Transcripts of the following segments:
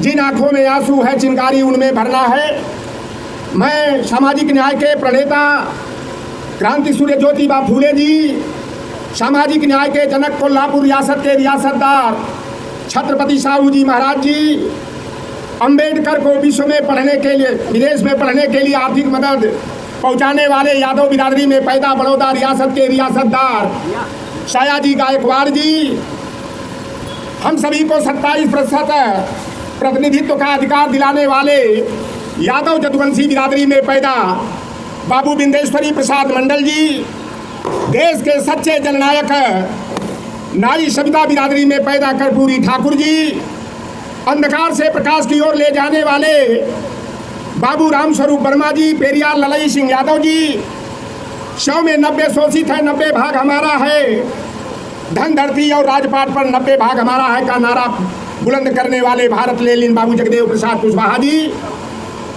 जिन आंखों में आंसू है चिंगारी उनमें भरना है। मैं सामाजिक न्याय के प्रणेता क्रांति सूर्य ज्योतिबा फूले जी, सामाजिक न्याय के जनक कोल्हापुर रियासत के रियासतदार छत्रपति साहू जी महाराज जी, अंबेडकर को विश्व में पढ़ने के लिए, विदेश में पढ़ने के लिए आर्थिक मदद पहुंचाने वाले यादव बिरादरी में पैदा बड़ौदा रियासत के रियासतदार सयाजी गायकवाड़ जी, हम सभी को 27% प्रतिनिधित्व का अधिकार दिलाने वाले यादव जदुवंशी बिरादरी में पैदा बाबू बिंदेश्वरी प्रसाद मंडल जी, देश के सच्चे जननायक नारी सविता बिरादरी में पैदा कर्पूरी ठाकुर जी, अंधकार से प्रकाश की ओर ले जाने वाले बाबू राम स्वरूप वर्मा जी, पेरियार ललई सिंह यादव जी, 100 में 90 शोषित है 90 भाग हमारा है, धन धरती और राजपाट पर 90 भाग हमारा है का नारा बुलंद करने वाले भारत लेनिन बाबू जगदेव प्रसाद कुशवाहा जी,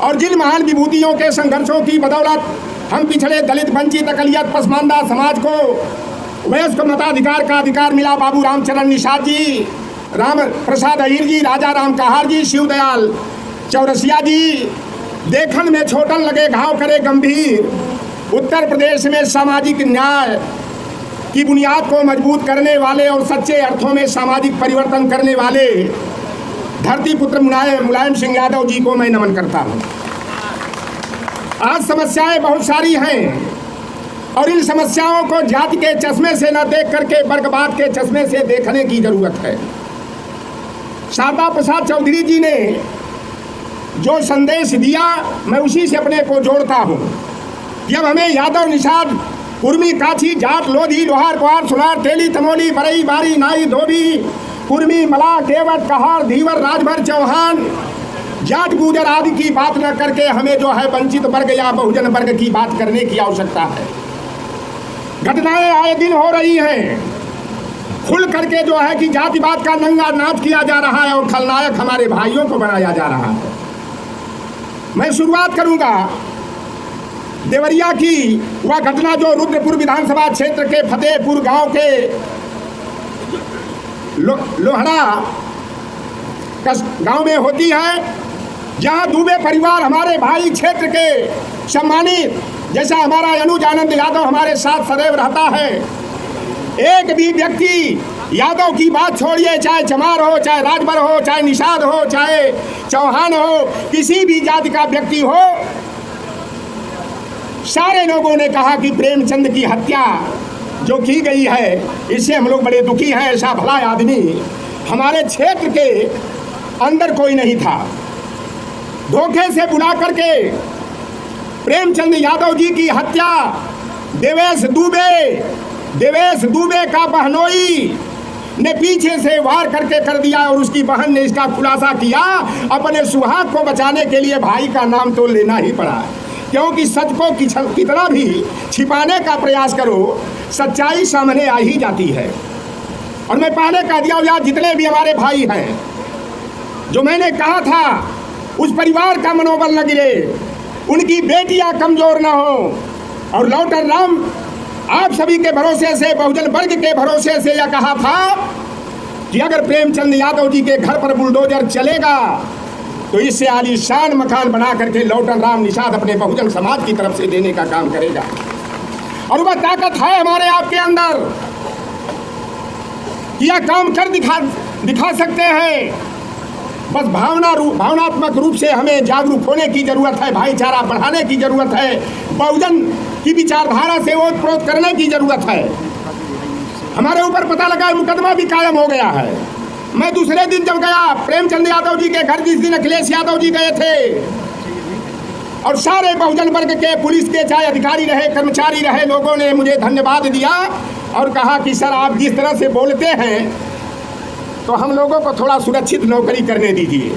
और जिन महान विभूतियों के संघर्षों की बदौलत हम पिछड़े दलित वंचित अकलियत पसमानदा समाज को वयस्क मताधिकार का अधिकार मिला बाबू रामचरण निषाद जी, राम प्रसाद अहीर जी, राजा राम कहार जी, शिवदयाल चौरसिया जी, देखन में छोटन लगे घाव करे गंभीर, उत्तर प्रदेश में सामाजिक न्याय की बुनियाद को मजबूत करने वाले और सच्चे अर्थों में सामाजिक परिवर्तन करने वाले धरती पुत्र मुलायम सिंह यादव जी को मैं नमन करता हूँ। आज समस्याएं बहुत सारी हैं और इन समस्याओं को जाति के चश्मे से न देख करके वर्गवाद के चश्मे से देखने की जरूरत है। शारदा प्रसाद चौधरी जी ने जो संदेश दिया मैं उसी से अपने को जोड़ता हूँ। जब हमें यादव निषाद कुर्मी काछी जाट लोधी लोहार कुहार सुनार तेली तमोली बरई बारी नाई धोबी कुर्मी मला केवट कहार धीवर राजभर चौहान जाट गुजर आदि की बात न करके हमें जो है वंचित वर्ग या बहुजन वर्ग की बात करने की आवश्यकता है। घटनाएं आए दिन हो रही हैं, खुल करके जो है कि जातिवाद का नंगा नाच किया जा रहा है और खलनायक हमारे भाइयों को बनाया जा रहा है। मैं शुरुआत करूंगा देवरिया की वह घटना जो रुद्रपुर विधानसभा क्षेत्र के फतेहपुर गांव के लोहड़ा गांव में होती है, जहां दुबे परिवार हमारे भाई क्षेत्र के सम्मानित, जैसा हमारा अनुज आनंद यादव हमारे साथ सदैव रहता है। एक भी व्यक्ति यादव की बात छोड़िए, चाहे चमार हो, चाहे राजभर हो, चाहे निषाद हो, चाहे चौहान हो, किसी भी जाति का व्यक्ति हो, सारे लोगों ने कहा कि प्रेमचंद की हत्या जो की गई है इससे हम लोग बड़े दुखी हैं। ऐसा भला आदमी हमारे क्षेत्र के अंदर कोई नहीं था। धोखे से बुला करके प्रेमचंद यादव जी की हत्या देवेश दुबे का बहनोई ने पीछे से वार करके कर दिया और उसकी बहन ने इसका खुलासा किया। अपने सुहाग को बचाने के लिए भाई का नाम तो लेना ही पड़ा, क्योंकि सच को कितना भी छिपाने का प्रयास करो सच्चाई सामने आ ही जाती है। और मैं पहले कह दिया यार, जितने भी हमारे भाई हैं, जो मैंने कहा था उस परिवार का मनोबल न गिरे, उनकी बेटियां कमजोर न हो, और लौटर राम आप सभी के भरोसे से, बहुजन वर्ग के भरोसे से यह कहा था कि अगर प्रेमचंद यादव जी के घर पर बुलडोजर चलेगा तो इससे आलीशान मकान बना करके लौटन राम निषाद अपने बहुजन समाज की तरफ से देने का काम करेगा। और वह ताकत है हमारे आपके अंदर, यह काम कर दिखा सकते हैं। बस भावनात्मक रूप से हमें जागरूक होने की जरूरत है, भाईचारा बढ़ाने की जरूरत है, बहुजन की विचारधारा से ओत प्रोत करने की जरूरत है। हमारे ऊपर पता लगा मुकदमा भी कायम हो गया है। मैं दूसरे दिन जब गया प्रेमचंद यादव जी के घर, जिस दिन अखिलेश यादव जी गए थे, और सारे बहुजन वर्ग के, पुलिस के, चाहे अधिकारी रहे कर्मचारी रहे, लोगों ने मुझे धन्यवाद दिया और कहा कि सर आप जिस तरह से बोलते हैं तो हम लोगों को थोड़ा सुरक्षित नौकरी करने दीजिए।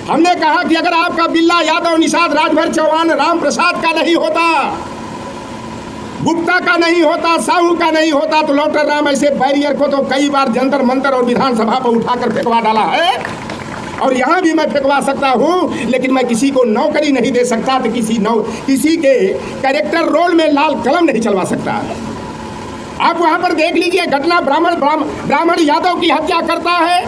हमने कहा कि अगर आपका बिल्ला यादव निषाद राजभर चौहान राम प्रसाद का नहीं होता, गुप्ता का नहीं होता, साहू का नहीं होता, तो लौटर राम ऐसे बैरियर को तो कई बार जंतर मंतर और विधानसभा पर उठाकर फेंकवा डाला है, और यहाँ भी मैं फेंकवा सकता हूँ, लेकिन मैं किसी को नौकरी नहीं दे सकता, तो किसी के कैरेक्टर रोल में लाल कलम नहीं चलवा सकता। आप वहाँ पर देख लीजिए घटना, ब्राह्मण यादव की हत्या करता है,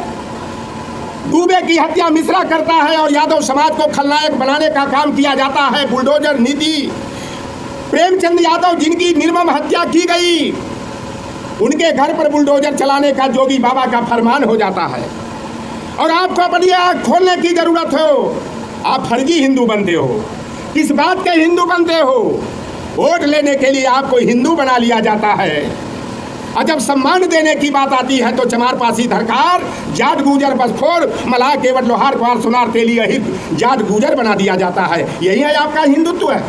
दुबे की हत्या मिश्रा करता है और यादव समाज को खलनायक बनाने का काम किया जाता है। बुलडोजर नीति। प्रेमचंद यादव जिनकी निर्मम हत्या की गई, उनके घर पर बुलडोजर चलाने का जोगी बाबा का फरमान हो जाता है। और आपको अपनी आँख खोलने की जरूरत हो। आप फर्जी हिंदू बनते हो। किस बात के हिंदू बनते हो? वोट लेने के लिए आपको हिंदू बना लिया जाता है, और जब सम्मान देने की बात आती है तो चमार पासी धरकार, जाट गुजर बसखोर, मलाह केवट लोहार कुआर सोनार तेली अहित जाट गुजर बना दिया जाता है। यही है आपका हिंदुत्व है।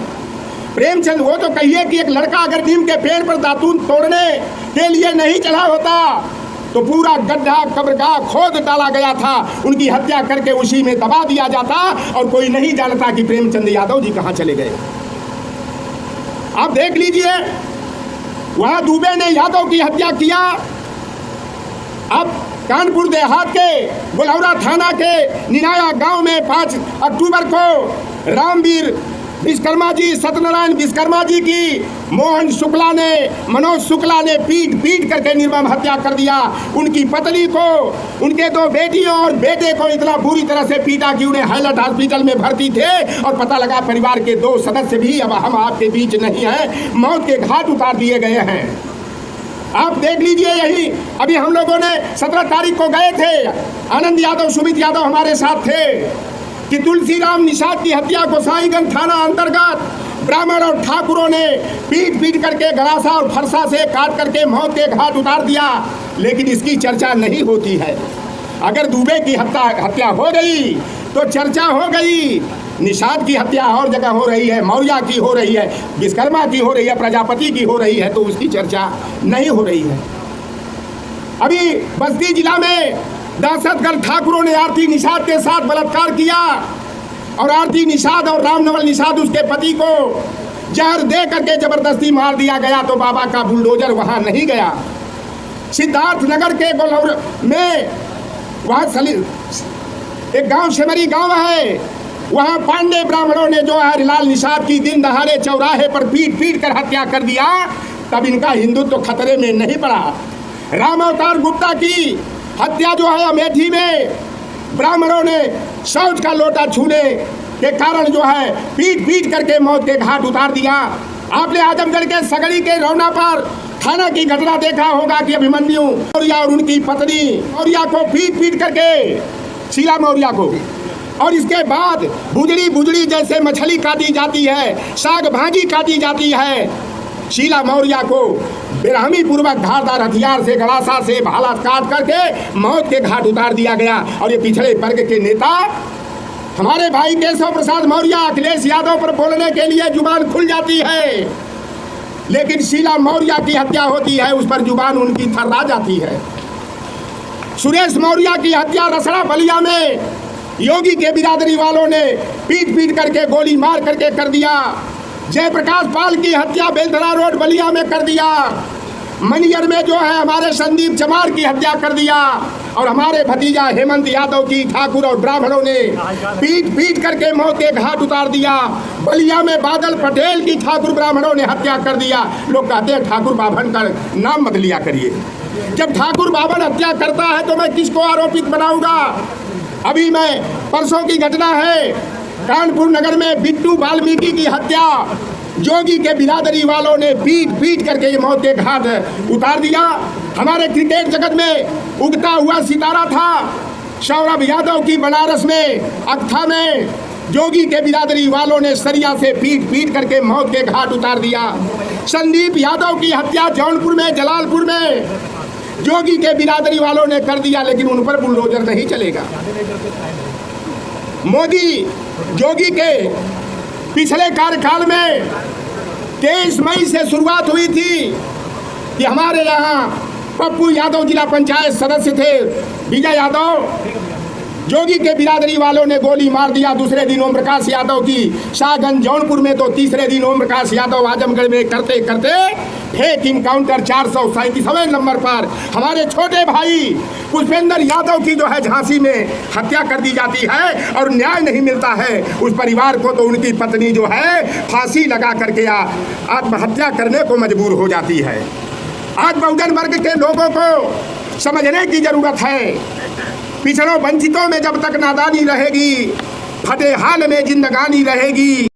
प्रेमचंद वो तो कहिए कि एक लड़का अगर नीम के पेड़ पर दातून तोड़ने के लिए नहीं चला होता तो पूरा गड्ढा कब्रगाह खोद डाला गया था, उनकी हत्या करके उसी में दबा दिया जाता और कोई नहीं जानता कि प्रेमचंद यादव जी कहाँ चले गए। आप देख लीजिए, वहां दुबे ने यादव की हत्या किया। अब कानपुर देहात के गुलौरा थाना के निनाया गांव में 5 अक्टूबर को रामवीर विश्वकर्मा जी, सत्यनारायण विश्वकर्मा जी की मोहन शुक्ला ने, मनोज शुक्ला ने पीट करके निर्मम हत्या कर दिया। उनकी पत्नी को, उनके 2 बेटियों और बेटे को इतना बुरी तरह से पीटा कि उन्हें हाईलाइट हॉस्पिटल में भर्ती थे और पता लगा परिवार के 2 सदस्य भी अब हम आपके बीच नहीं हैं, मौत के घाट उतार दिए गए हैं। आप देख लीजिए, यही अभी हम लोगों ने 17 तारीख को गए थे, आनंद यादव, सुमित यादव हमारे साथ थे, कि तुलसीराम निषाद की हत्या गोसाईगंज थाना अंतर्गत ब्राह्मण और ठाकुरों ने पीट करके गलासा और फरसा से काट करके मौत के घाट उतार दिया। लेकिन इसकी चर्चा नहीं होती है। अगर दुबे की हत्या हो गई तो चर्चा हो गई। निषाद की हत्या और जगह हो रही है, मौर्य की हो रही है, विश्वकर्मा की हो रही है, प्रजापति की हो रही है, तो उसकी चर्चा नहीं हो रही है। अभी बस्ती जिला में दहशतगर्द ठाकुरों ने आरती निषाद के साथ बलात्कार किया और आरती निषाद और रामनवल निषाद उसके पति को जहर दे करके जबरदस्ती मार दिया गया। तो बाबा का बुलडोजर वहां नहीं गया। सिद्धार्थ नगर के गोलौर में वहां एक गांव शेमरी गांव है, वहां पांडे ब्राह्मणों ने जो है लाल निषाद की दिन दहाड़े चौराहे पर पीट कर हत्या कर दिया। तब इनका हिंदुत्व तो खतरे में नहीं पड़ा। राम अवतार गुप्ता की हत्या जो है अमेठी में ब्राह्मणों ने शौच का लोटा छूने के कारण जो है पीट करके मौत के घाट उतार दिया। आपने आजमगढ़ के सगड़ी के रौना पर थाना की घटना देखा होगा कि अभिमन्यु मौर्य और उनकी पत्नी मौर्य को पीट करके, शीला मौर्य को, और इसके बाद बुजड़ी जैसे मछली काटी जाती है, साग भाजी काटी जाती है। शीला मौर्य को बेरहमी पूर्वक धारदार हथियार से, गलासा से, भाला काट करके मौत के घाट उतार दिया गया। और ये पिछड़े वर्ग के नेता हमारे भाई केशव प्रसाद मौर्य, अखिलेश यादव पर बोलने के लिए जुबान खुल जाती है, लेकिन शीला मौर्य की हत्या होती है उस पर जुबान उनकी थर्रा जाती है। सुरेश मौर्य की हत्या रसड़ा बलिया में योगी के बिरादरी वालों ने पीट करके, गोली मार करके कर दिया। जयप्रकाश पाल की हत्या बेलधरा रोड बलिया में कर दिया। मनियर में जो है हमारे संदीप चमार की हत्या कर दिया। और हमारे भतीजा हेमंत यादव की ठाकुर और ब्राह्मणों ने पीट करके मौत के घाट उतार दिया। बलिया में बादल पटेल की ठाकुर ब्राह्मणों ने हत्या कर दिया। लोग कहते हैं ठाकुर बाभन का नाम मत लिया करिए। जब ठाकुर बाभन हत्या करता है तो मैं किसको आरोपित बनाऊंगा? अभी मैं परसों की घटना है, कानपुर नगर में बिट्टू वाल्मीकि की हत्या जोगी के बिरादरी वालों ने पीट करके ये मौत के घाट उतार दिया। हमारे क्रिकेट जगत में उगता हुआ सितारा था सौरभ यादव की बनारस में अक्था में जोगी के बिरादरी वालों ने सरिया से पीट करके मौत के घाट उतार दिया। संदीप यादव की हत्या जौनपुर में, जलालपुर में जोगी के बिरादरी वालों ने कर दिया, लेकिन उन पर बुलडोजर नहीं चलेगा। मोदी जोगी के पिछले कार्यकाल में 23 मई से शुरुआत हुई थी कि हमारे यहाँ पप्पू यादव जिला पंचायत सदस्य थे, विजय यादव, जोगी के बिरादरी वालों ने गोली मार दिया। दूसरे दिन ओम प्रकाश यादव की शाहगंज जौनपुर में, तो तीसरे दिन ओम प्रकाश यादव आजमगढ़ में करते फेक इनकाउंटर 437वें नंबर पर हमारे छोटे भाई पुष्पेंद्र यादव की जो है झांसी में हत्या कर दी जाती है और न्याय नहीं मिलता है उस परिवार को। तो उनकी पत्नी जो है फांसी लगा करके आत्महत्या करने को मजबूर हो जाती है। आज बहुजन वर्ग के लोगों को समझने की जरूरत है पिछड़ों वंचितों में जब तक नादानी रहेगी, फटे हाल में जिंदगानी रहेगी।